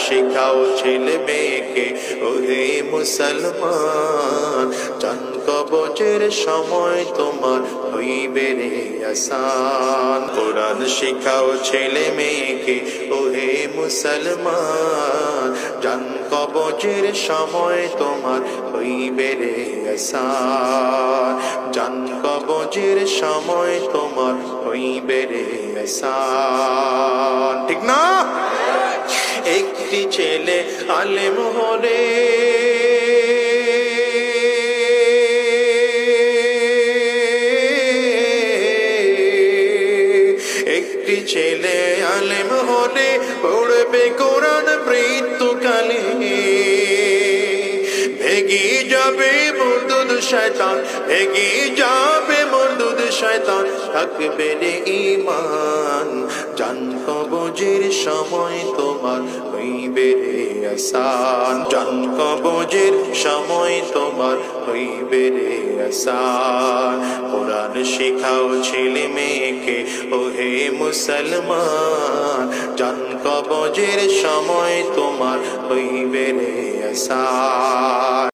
শিখাও ছেলে মেয়েকে ওহে মুসলমান, চান কবজের সময় তোমার হইবে রে আসান। কোরআন শিখাও ছেলে মেয়েকে ওহে মুসলমান, চান কবজের সময় তোমার হইবে রে আসান, চান কবজের সময় তোমার হইবে রে আসান। ঠিক না? একটি ছেলে আলেম হলে একটি ছেলে আলেম হলে পড়বে কোরআন মৃত্যুকালে, ভেগে যাবে মরদুদ শয়তান, ভেগে যাবে মরদুদ শয়তান, থাকবে রে ঈমান, জান কবজের সময় তোমার হইবে রে আসান, জান কবজের সময় তোমার হইবে রে আসান। কোরআন শিখাও ছেলে মেয়েকে ওহে মুসলমান, জান কবজের সময় তোমার হইবে রে আসান।